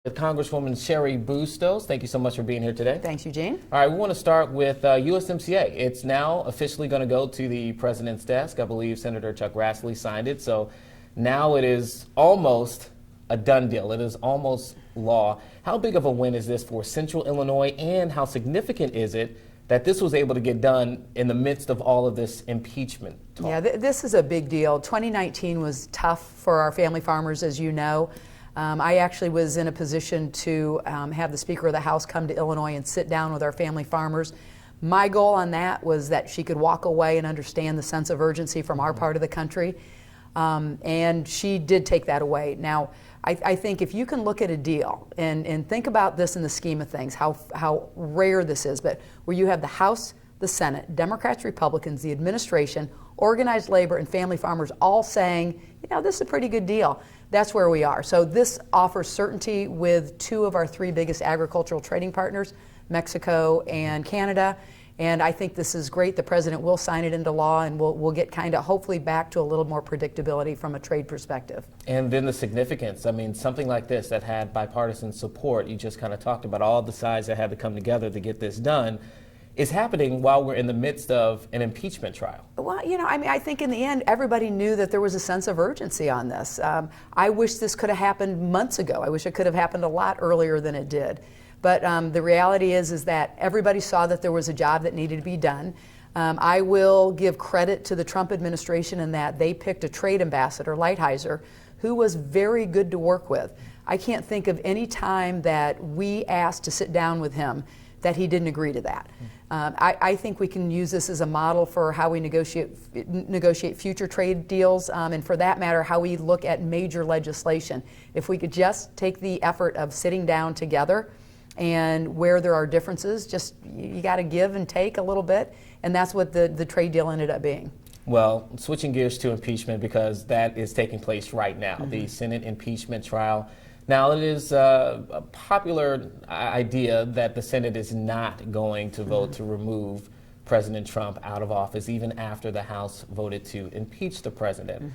With Congresswoman Cheri Bustos. Thank you so much for being here today. Thanks, Eugene. All right, we want to start with USMCA. It's now officially going to go to the president's desk. I believe Senator Chuck Grassley signed it. So now it is almost a done deal. It is almost law. How big of a win is this for Central Illinois, and how significant is it that this was able to get done in the midst of all of this impeachment talk? Yeah, this is a big deal. 2019 was tough for our family farmers, as you know. I actually was in a position to have the Speaker of the House come to Illinois and sit down with our family farmers. My goal on that was that she could walk away and understand the sense of urgency from our part of the country, and she did take that away. Now, I think if you can look at a deal and think about this in the scheme of things, how rare this is, but where you have the House, the Senate, Democrats, Republicans, the administration, organized labor, and family farmers all saying, you know, this is a pretty good deal. That's where we are. So this offers certainty with two of our three biggest agricultural trading partners, Mexico and Canada. And I think this is great. The president will sign it into law, and we'll get kind of hopefully back to a little more predictability from a trade perspective. And then the significance. I mean, something like this that had bipartisan support, you just kind of talked about all the sides that had to come together to get this done, is happening while we're in the midst of an impeachment trial. Well, you know, I mean, I think in the end, everybody knew that there was a sense of urgency on this. I wish this could have happened months ago. I wish it could have happened a lot earlier than it did. But the reality is that everybody saw that there was a job that needed to be done. I will give credit to the Trump administration in that they picked a trade ambassador, Lighthizer, who was very good to work with. I can't think of any time that we asked to sit down with him that he didn't agree to that. I think we can use this as a model for how we negotiate future trade deals, and for that matter, how we look at major legislation. If we could just take the effort of sitting down together, and where there are differences, just you got to give and take a little bit, and that's what the trade deal ended up being. Well, switching gears to impeachment, because that is taking place right now, the Senate impeachment trial. Now, it is a popular idea that the Senate is not going to vote to remove President Trump out of office, even after the House voted to impeach the president.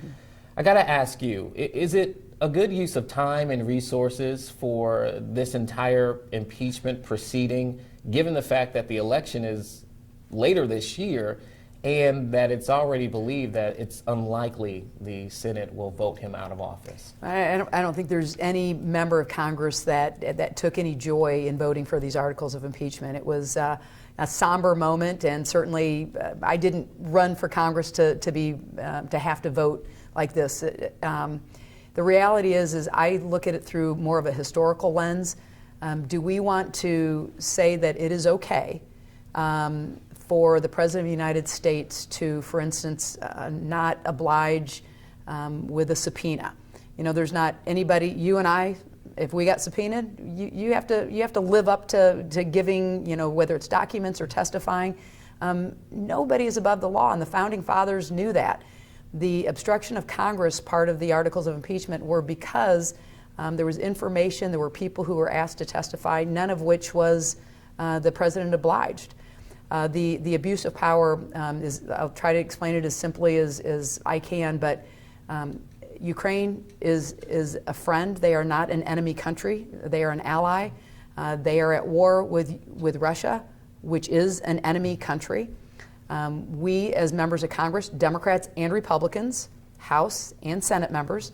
I got to ask you, is it a good use of time and resources for this entire impeachment proceeding, given the fact that the election is later this year, and that it's already believed that it's unlikely the Senate will vote him out of office? I don't think there's any member of Congress that took any joy in voting for these articles of impeachment. It was a somber moment, and certainly I didn't run for Congress to have to vote like this. The reality is I look at it through more of a historical lens. Do we want to say that it is okay for the President of the United States to, for instance, not oblige with a subpoena? You know, there's not anybody, you and I, if we got subpoenaed, you have to live up to giving, you know, whether it's documents or testifying. Nobody is above the law, and the Founding Fathers knew that. The obstruction of Congress part of the articles of impeachment were because there was information, there were people who were asked to testify, none of which was the president obliged. The abuse of power is, I'll try to explain it as simply as I can, but Ukraine is a friend. They are not an enemy country. They are an ally. They are at war with Russia, which is an enemy country. We, as members of Congress, Democrats and Republicans, House and Senate members,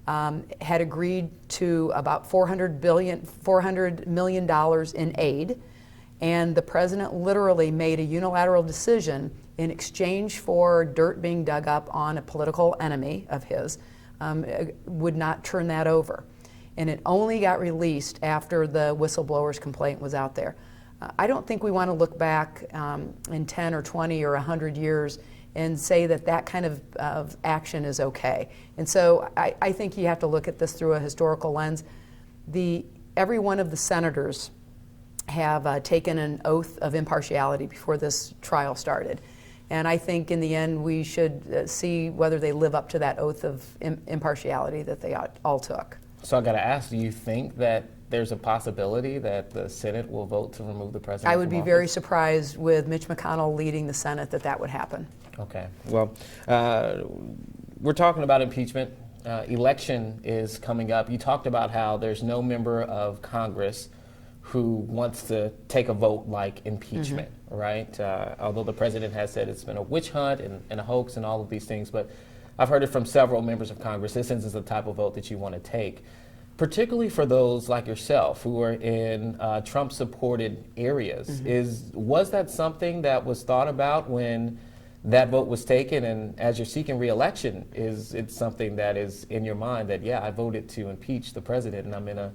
had agreed to about $400 million in aid, and the president literally made a unilateral decision in exchange for dirt being dug up on a political enemy of his, would not turn that over. And it only got released after the whistleblower's complaint was out there. I don't think we want to look back in 10 or 20 or 100 years and say that kind of action is okay. And so I think you have to look at this through a historical lens. Every one of the senators have taken an oath of impartiality before this trial started. And I think in the end we should see whether they live up to that oath of impartiality that they all took. So I got to ask, do you think that there's a possibility that the Senate will vote to remove the president? I would be very surprised with Mitch McConnell leading the Senate that would happen. Okay. Well, we're talking about impeachment. election is coming up. You talked about how there's no member of Congress who wants to take a vote like impeachment, right? Although the president has said it's been a witch hunt and a hoax and all of these things, but I've heard it from several members of Congress. This is the type of vote that you want to take, particularly for those like yourself who are in Trump-supported areas. Was that something that was thought about when that vote was taken? And as you're seeking re-election, is it something that is in your mind that, yeah, I voted to impeach the president and I'm in a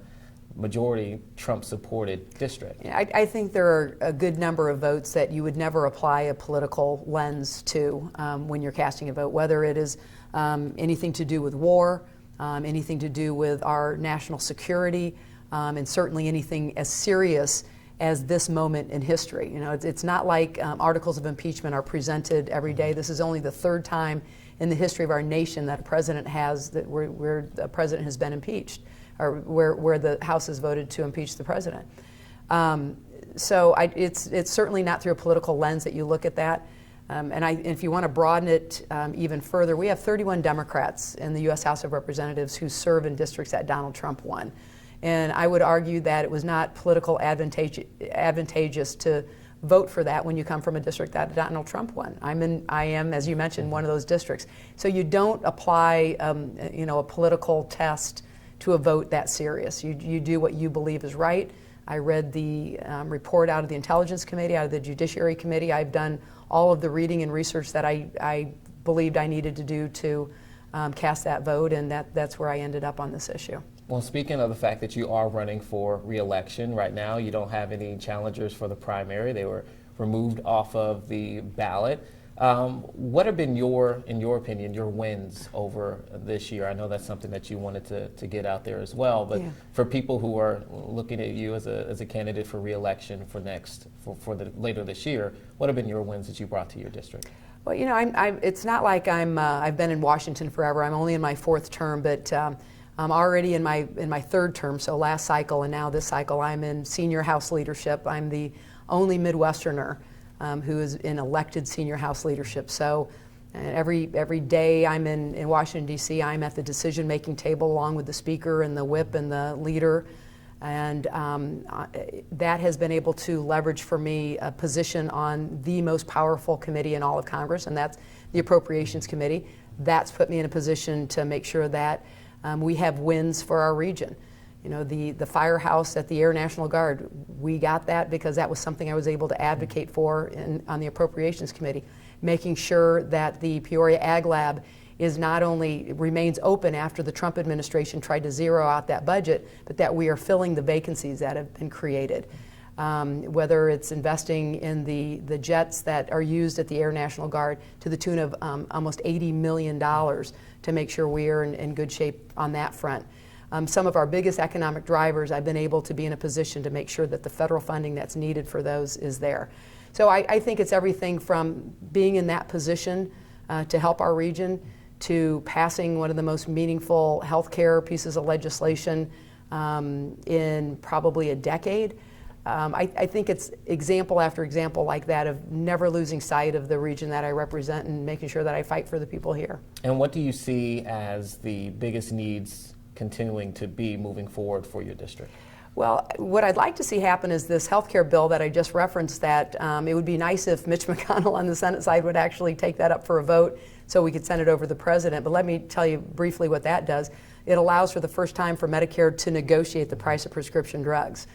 majority Trump-supported district? I think there are a good number of votes that you would never apply a political lens to when you're casting a vote, whether it is anything to do with war, anything to do with our national security, and certainly anything as serious as this moment in history. You know, it's not like articles of impeachment are presented every day. This is only the third time in the history of our nation that a president has where a president has been impeached, or where the House has voted to impeach the president. So it's certainly not through a political lens that you look at that. And if you want to broaden it even further, we have 31 Democrats in the U.S. House of Representatives who serve in districts that Donald Trump won. And I would argue that it was not political advantageous to vote for that when you come from a district that Donald Trump won. I am, as you mentioned, one of those districts. So you don't apply, a political test to a vote that serious. You do what you believe is right. I read the report out of the Intelligence Committee, out of the Judiciary Committee. I've done all of the reading and research that I believed I needed to do to cast that vote, and that's where I ended up on this issue. Well, speaking of the fact that you are running for re-election right now, you don't have any challengers for the primary. They were removed off of the ballot. What have been in your opinion, your wins over this year? I know that's something that you wanted to get out there as well, but for people who are looking at you as a candidate for re-election for later this year, what have been your wins that you brought to your district? Well, it's not like I've been in Washington forever. I'm only in my fourth term, but I'm already in my third term. So last cycle and now this cycle, I'm in senior House leadership. I'm the only Midwesterner who is in elected senior House leadership. So every day I'm in Washington, D.C., I'm at the decision-making table along with the Speaker and the Whip and the Leader. And that has been able to leverage for me a position on the most powerful committee in all of Congress, and that's the Appropriations Committee. That's put me in a position to make sure that we have wins for our region. You know, the firehouse at the Air National Guard, we got that because that was something I was able to advocate for on the Appropriations Committee. Making sure that the Peoria Ag Lab is not only remains open after the Trump administration tried to zero out that budget, but that we are filling the vacancies that have been created. Whether it's investing in the jets that are used at the Air National Guard to the tune of almost $80 million to make sure we are in good shape on that front. Some of our biggest economic drivers, I've been able to be in a position to make sure that the federal funding that's needed for those is there. So I think it's everything from being in that position to help our region, to passing one of the most meaningful healthcare pieces of legislation in probably a decade. I think it's example after example like that of never losing sight of the region that I represent and making sure that I fight for the people here. And what do you see as the biggest needs continuing to be moving forward for your district? Well, what I'd like to see happen is this health care bill that I just referenced, that it would be nice if Mitch McConnell on the Senate side would actually take that up for a vote so we could send it over to the president. But let me tell you briefly what that does. It allows for the first time for Medicare to negotiate the price of prescription drugs.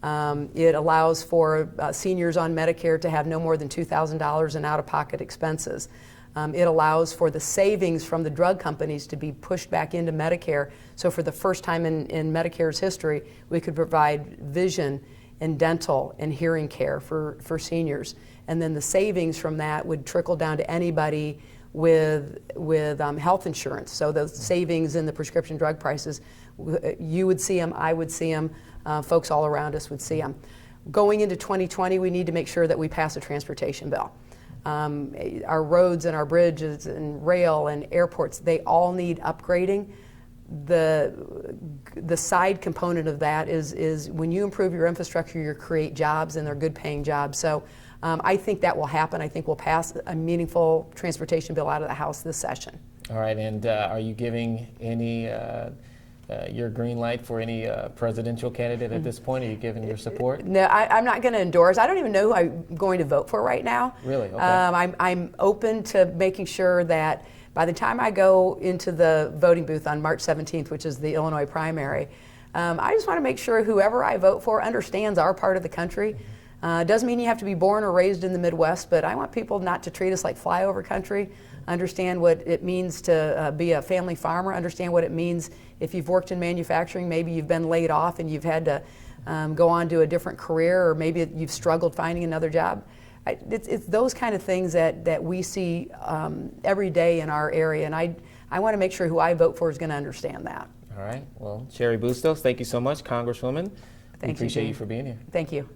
It allows for seniors on Medicare to have no more than $2,000 in out-of-pocket expenses. It allows for the savings from the drug companies to be pushed back into Medicare. So for the first time in Medicare's history, we could provide vision and dental and hearing care for seniors. And then the savings from that would trickle down to anybody with health insurance. So those savings in the prescription drug prices, you would see them, I would see them, folks all around us would see them. Going into 2020, we need to make sure that we pass a transportation bill. Our roads and our bridges and rail and airports, they all need upgrading. The side component of that is when you improve your infrastructure, you create jobs, and they're good paying jobs. So I think that will happen. I think we'll pass a meaningful transportation bill out of the House this session. All right, and are you giving any your green light for any presidential candidate at this point? Are you giving your support? No, I'm not going to endorse. I don't even know who I'm going to vote for right now. Really? Okay. I'm open to making sure that by the time I go into the voting booth on March 17th, which is the Illinois primary, I just want to make sure whoever I vote for understands our part of the country. Doesn't mean you have to be born or raised in the Midwest, but I want people not to treat us like flyover country. Understand what it means to be a family farmer, understand what it means if you've worked in manufacturing, maybe you've been laid off and you've had to go on to a different career, or maybe you've struggled finding another job. It's those kind of things that we see every day in our area, and I want to make sure who I vote for is going to understand that. All right. Well, Cheri Bustos, thank you so much, Congresswoman. We appreciate you for being here. Thank you.